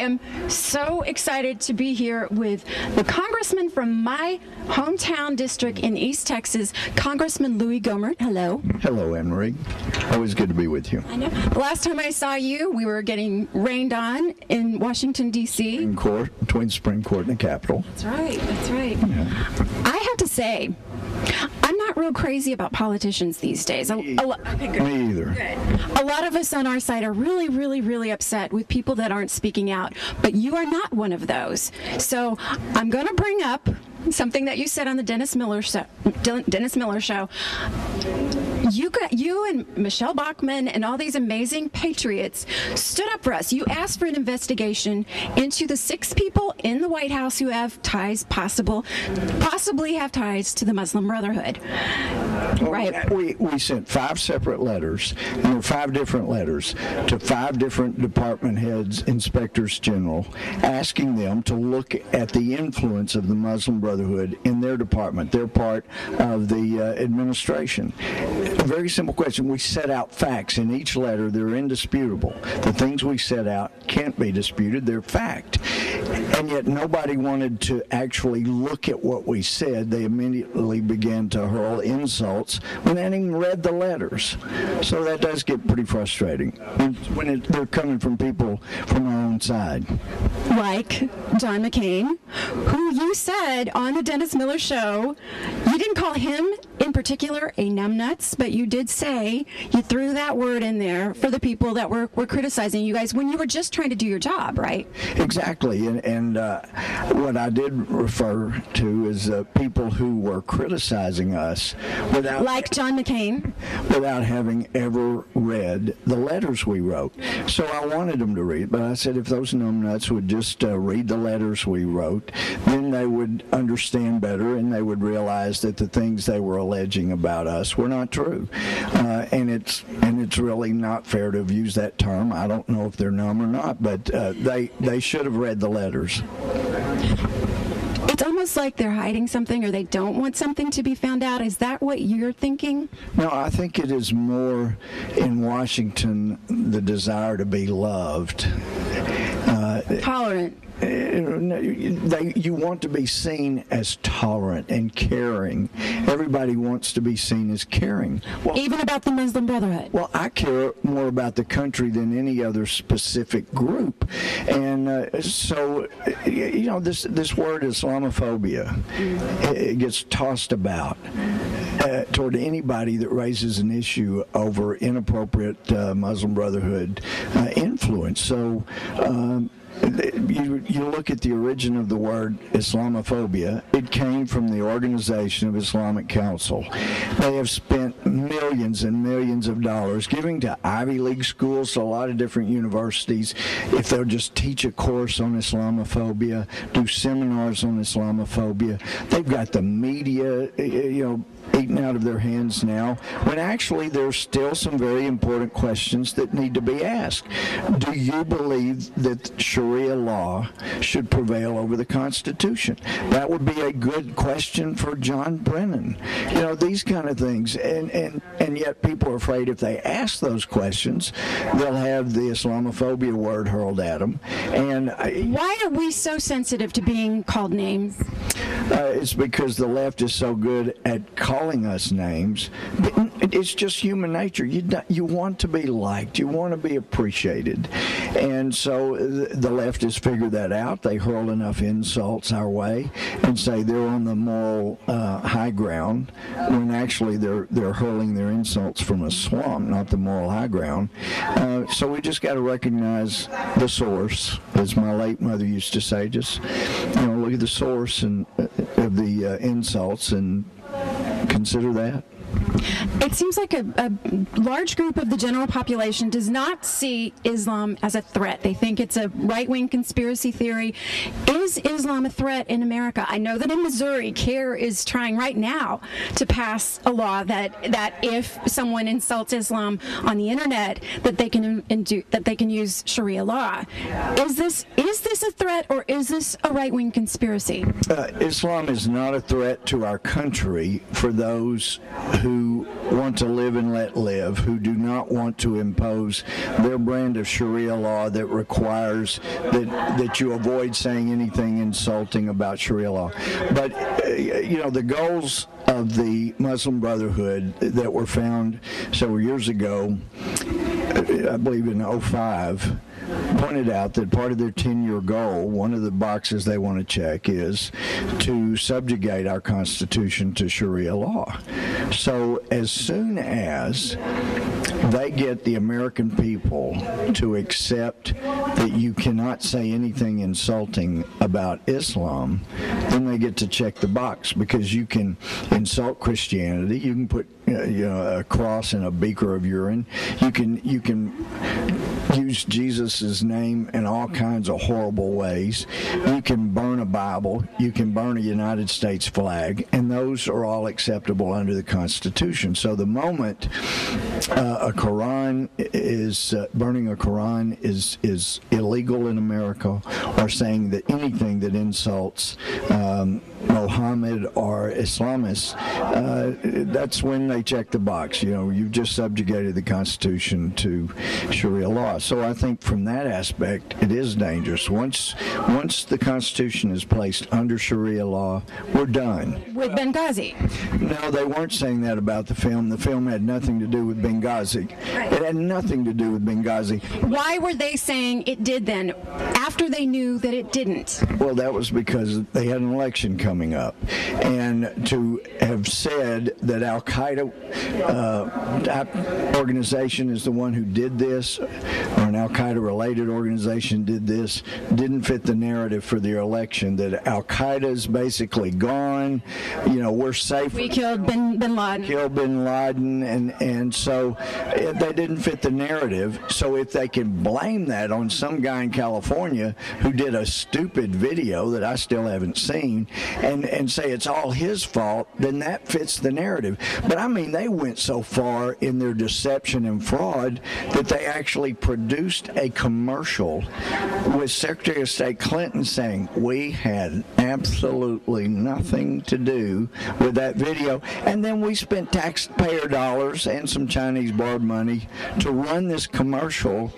am so excited to be here with the congressman from my hometown district in East Texas, Congressman Louie Gohmert. Hello. Hello, Anne-Marie. Always good to be with you. I know. The last time I saw you, we were getting rained on in Washington, D.C. In court, between the Supreme Court and the Capitol. That's right. That's right. Yeah. I have to say, I'm not real crazy about politicians these days. Me either. Good. A lot of us on our side are really, really, really upset with people that aren't speaking out, but you are not one of those. So I'm going to bring up something that you said on the Dennis Miller show. You and Michelle Bachmann and all these amazing patriots stood up for us. You asked for an investigation into the 6 people in the White House who have ties, possibly have ties to the Muslim Brotherhood. Well, right. We sent 5 separate letters, and there were 5 different letters to 5 different department heads, inspectors general, asking them to look at the influence of the Muslim Brotherhood in their department. They're part of the administration. A very simple question. We set out facts in each letter. They're indisputable. The things we set out can't be disputed. They're fact. And yet nobody wanted to actually look at what we said. They immediately began to hurl insults when they hadn't even read the letters. So that does get pretty frustrating when they're coming from people from our own side. Like John McCain, who you said on the Dennis Miller show, you didn't call him in particular a numbnuts, but you did say, you threw that word in there for the people that were criticizing you guys when you were just trying to do your job, right? Exactly. And what I did refer to is people who were criticizing us without... Like John McCain? Without having ever read the letters we wrote. So I wanted them to read, but I said if those numbnuts would just read the letters we wrote, then they would understand better and they would realize that the things they were alleging about us were not true. And it's really not fair to have used that term. I don't know if they're numb or not, but they should have read the letters. It's almost like they're hiding something or they don't want something to be found out. Is that what you're thinking? No, I think it is more in Washington the desire to be loved. Tolerant. You want to be seen as tolerant and caring. Everybody wants to be seen as caring. Well, even about the Muslim Brotherhood. Well, I care more about the country than any other specific group. And so, you know, this word Islamophobia, it gets tossed about toward anybody that raises an issue over inappropriate Muslim Brotherhood influence. So, you look at the origin of the word Islamophobia, it came from the Organization of Islamic Council. They have spent millions and millions of dollars giving to Ivy League schools, to a lot of different universities, if they'll just teach a course on Islamophobia, do seminars on Islamophobia. They've got the media, eaten out of their hands now, when actually there's still some very important questions that need to be asked. Do you believe that Sharia law should prevail over the Constitution? That would be a good question for John Brennan. You know, these kind of things. And yet people are afraid if they ask those questions, they'll have the Islamophobia word hurled at them. And why are we so sensitive to being called names? It's because the left is so good at calling us names. It's just human nature. You want to be liked. You want to be appreciated. And so the left has figured that out. They hurl enough insults our way and say they're on the moral high ground, when actually they're hurling their insults from a swamp, not the moral high ground. So we just got to recognize the source, as my late mother used to say. Just look at the source and of the insults and consider that. It seems like a large group of the general population does not see Islam as a threat. They think it's a right-wing conspiracy theory. Is Islam a threat in America? I know that in Missouri, CARE is trying right now to pass a law that if someone insults Islam on the internet, that they can use Sharia law. Is this a threat, or is this a right-wing conspiracy? Islam is not a threat to our country for those who want to live and let live, who do not want to impose their brand of Sharia law that requires that you avoid saying anything insulting about Sharia law. But, the goals of the Muslim Brotherhood that were found several years ago, I believe in 2005, pointed out that part of their 10-year goal, one of the boxes they want to check, is to subjugate our Constitution to Sharia law. So as soon as they get the American people to accept that you cannot say anything insulting about Islam, then they get to check the box, because you can insult Christianity, you can put a cross in a beaker of urine, you can use Jesus' name in all kinds of horrible ways, you can burn a Bible, you can burn a United States flag, and those are all acceptable under the Constitution. So the moment burning a Quran is illegal in America, or saying that anything that insults Mohammed or Islamists, that's when they check the box. You've just subjugated the Constitution to Sharia law. So I think from that aspect, it is dangerous. Once the Constitution is placed under Sharia law, we're done. With Benghazi? No, they weren't saying that about the film. The film had nothing to do with Benghazi. Right. It had nothing to do with Benghazi. Why were they saying it did then, after they knew that it didn't? Well, that was because they had an election coming up. And to have said that Al-Qaeda organization is the one who did this, or an Al-Qaeda related organization did this, didn't fit the narrative for their election, that Al-Qaeda's basically gone, we're safe. We killed bin Laden. Killed bin Laden, and so they didn't fit the narrative. So if they can blame that on some guy in California who did a stupid video that I still haven't seen, and say it's all his fault, then that fits the narrative. But I mean, they went so far in their deception and fraud that they actually produced a commercial with Secretary of State Clinton saying, we had absolutely nothing to do with that video, and then we spent taxpayer dollars and some Chinese borrowed money to run this commercial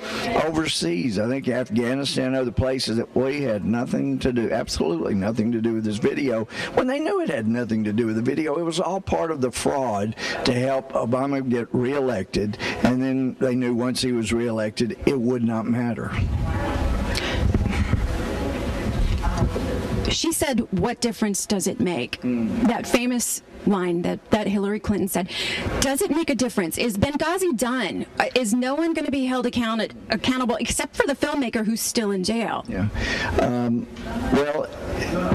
overseas. I think Afghanistan and other places, that we had nothing to do, absolutely nothing to do with this video, when they knew it had nothing to do with the video. It was all part of the fraud to help Obama get reelected, and then they knew once he was reelected it would not matter. She said, what difference does it make? That famous line that Hillary Clinton said. Does it make a difference? Is Benghazi done? Is no one going to be held accountable except for the filmmaker who's still in jail? Yeah. Well,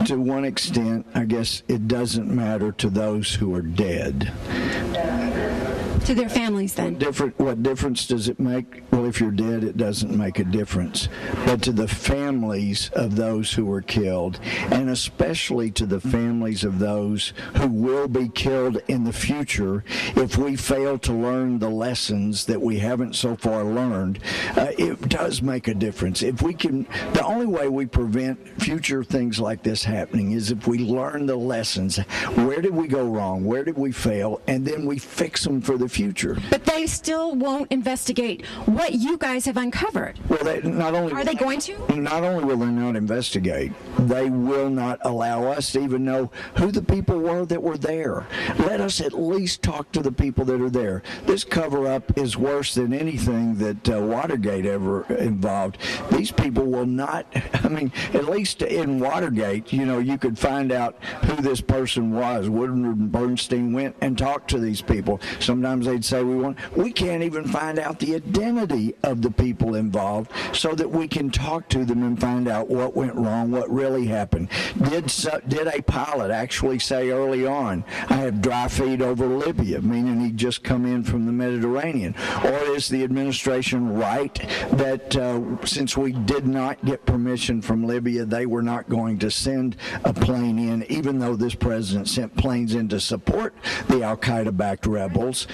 to one extent, I guess it doesn't matter to those who are dead. To their families, then. What difference does it make? Well, if you're dead, it doesn't make a difference. But to the families of those who were killed, and especially to the families of those who will be killed in the future if we fail to learn the lessons that we haven't so far learned, it does make a difference. If we can, the only way we prevent future things like this happening is if we learn the lessons. Where did we go wrong? Where did we fail? And then we fix them for the future. But they still won't investigate what you guys have uncovered. Well, are they going to? Not only will they not investigate, they will not allow us to even know who the people were that were there. Let us at least talk to the people that are there. This cover-up is worse than anything that Watergate ever involved. These people will not, at least in Watergate, you could find out who this person was. Woodward and Bernstein went and talked to these people. Sometimes they'd say, we can't even find out the identity of the people involved so that we can talk to them and find out what went wrong, what really happened. Did a pilot actually say early on, I have dry feed over Libya, meaning he'd just come in from the Mediterranean? Or is the administration right that since we did not get permission from Libya, they were not going to send a plane in, even though this president sent planes in to support the Al-Qaeda-backed rebels?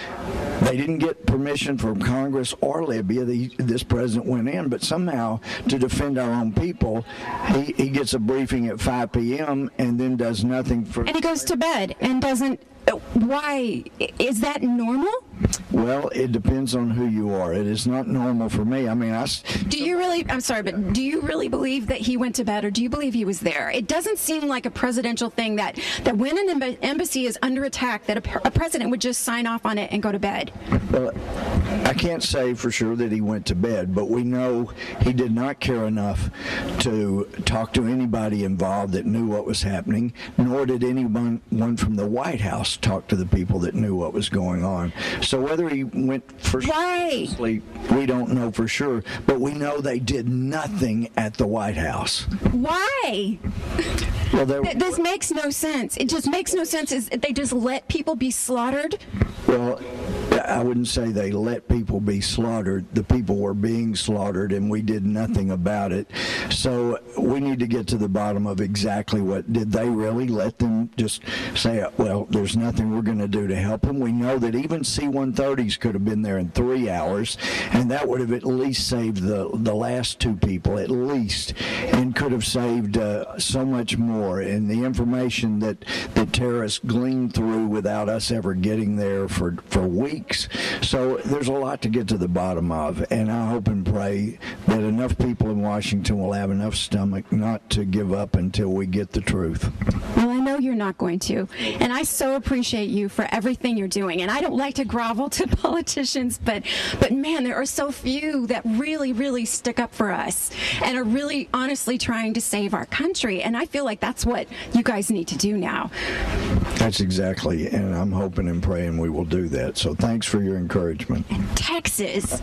They didn't get permission from Congress or Libya. This president went in, but somehow, to defend our own people, he gets a briefing at 5 p.m. and then does nothing for... And he goes to bed and doesn't... Why? Is that normal? Well, it depends on who you are. It is not normal for me. I mean, do you really, I'm sorry, but do you really believe that he went to bed, or do you believe he was there? It doesn't seem like a presidential thing that when an embassy is under attack, that a president would just sign off on it and go to bed. Well, I can't say for sure that he went to bed, but we know he did not care enough to talk to anybody involved that knew what was happening, nor did anyone from the White House talk to the people that knew what was going on. So whether he went for sleep, we don't know for sure, but we know they did nothing at the White House. Why? Well, this makes no sense. It just makes no sense. They just let people be slaughtered? Well, I wouldn't say they let people be slaughtered. The people were being slaughtered, and we did nothing about it. So we need to get to the bottom of exactly what. Did they really let them just say, well, there's nothing we're going to do to help them? We know that even C-130s could have been there in 3 hours, and that would have at least saved the last 2 people, at least, and could have saved so much more. And the information that the terrorists gleaned through without us ever getting there for weeks. So there's a lot to get to the bottom of, and I hope and pray that enough people in Washington will have enough stomach not to give up until we get the truth. Well, I know you're not going to, and I so appreciate you for everything you're doing. And I don't like to grovel to politicians, but man, there are so few that really, really stick up for us and are really honestly trying to save our country. And I feel like that's what you guys need to do now. That's exactly, and I'm hoping and praying we will do that. So thanks for your encouragement. Texas.